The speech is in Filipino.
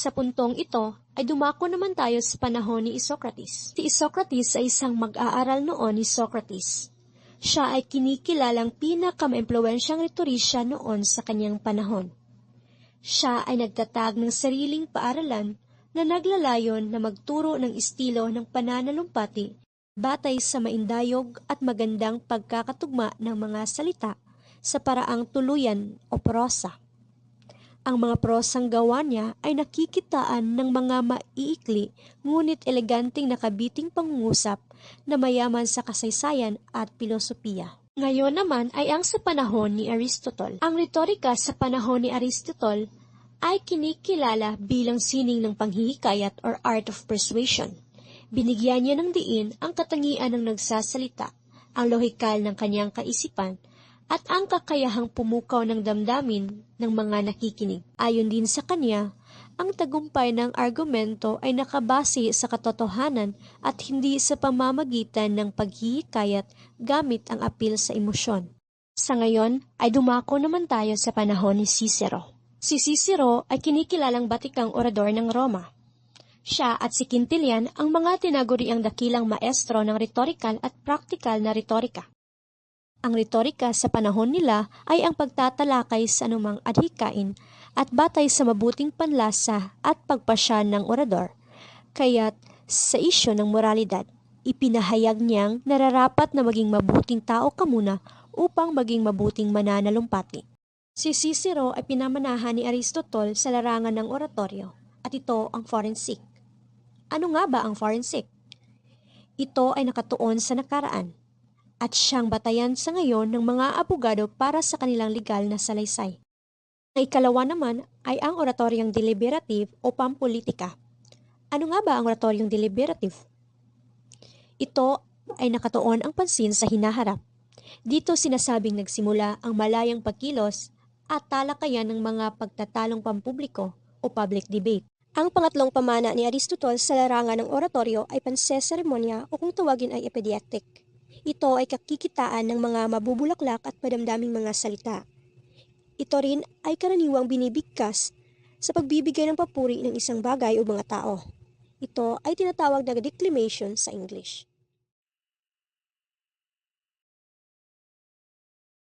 sa puntong ito ay dumako naman tayo sa panahon ni Isocrates. Si Isocrates ay isang mag-aaral noon ni Socrates. Siya ay kinikilalang pinaka-maimpluwensyang retorisya noon sa kanyang panahon. Siya ay nagtatag ng sariling paaralan na naglalayon na magturo ng estilo ng pananalumpati batay sa maindayog at magandang pagkakatugma ng mga salita sa paraang tuluyan o prosa. Ang mga prosang gawa niya ay nakikitaan ng mga maiikli ngunit eleganteng nakabiting pangungusap na mayaman sa kasaysayan at pilosopiya. Ngayon naman ay ang sa panahon ni Aristotle. Ang retorika sa panahon ni Aristotle ay kinikilala bilang sining ng panghihikayat or art of persuasion. Binigyan niya ng diin ang katangian ng nagsasalita, ang lohikal ng kanyang kaisipan, at ang kakayahang pumukaw ng damdamin ng mga nakikinig. Ayon din sa kanya, ang tagumpay ng argumento ay nakabase sa katotohanan at hindi sa pamamagitan ng paghihikayat gamit ang apil sa emosyon. Sa ngayon ay dumako naman tayo sa panahon ni Cicero. Si Cicero ay kinikilalang batikang orador ng Roma. Siya at si Quintilian ang mga tinaguriang dakilang maestro ng retorikal at praktikal na retorika. Ang retorika sa panahon nila ay ang pagtatalakay sa anumang adhikain at batay sa mabuting panlasa at pagpasya ng orador. Kaya't sa isyu ng moralidad, ipinahayag niyang nararapat na maging mabuting tao ka muna upang maging mabuting mananalumpati. Si Cicero ay pinamanahan ni Aristotle sa larangan ng oratoryo at ito ang forensic. Ano nga ba ang forensic? Ito ay nakatuon sa nakaraan at siyang batayan sa ngayon ng mga abogado para sa kanilang legal na salaysay. Ang ikalawa naman ay ang oratoryong deliberative o pampolitika. Ano nga ba ang oratoryong deliberative? Ito ay nakatuon ang pansin sa hinaharap. Dito sinasabing nagsimula ang malayang pagkilos at talakayan ng mga pagtatalong pampubliko o public debate. Ang pangatlong pamana ni Aristotle sa larangan ng oratoryo ay panseseremonya o kung tawagin ay epidictic. Ito ay kakikitaan ng mga mabubulaklak at madamdaming mga salita. Ito rin ay karaniwang binibigkas sa pagbibigay ng papuri ng isang bagay o mga tao. Ito ay tinatawag na declamation sa English.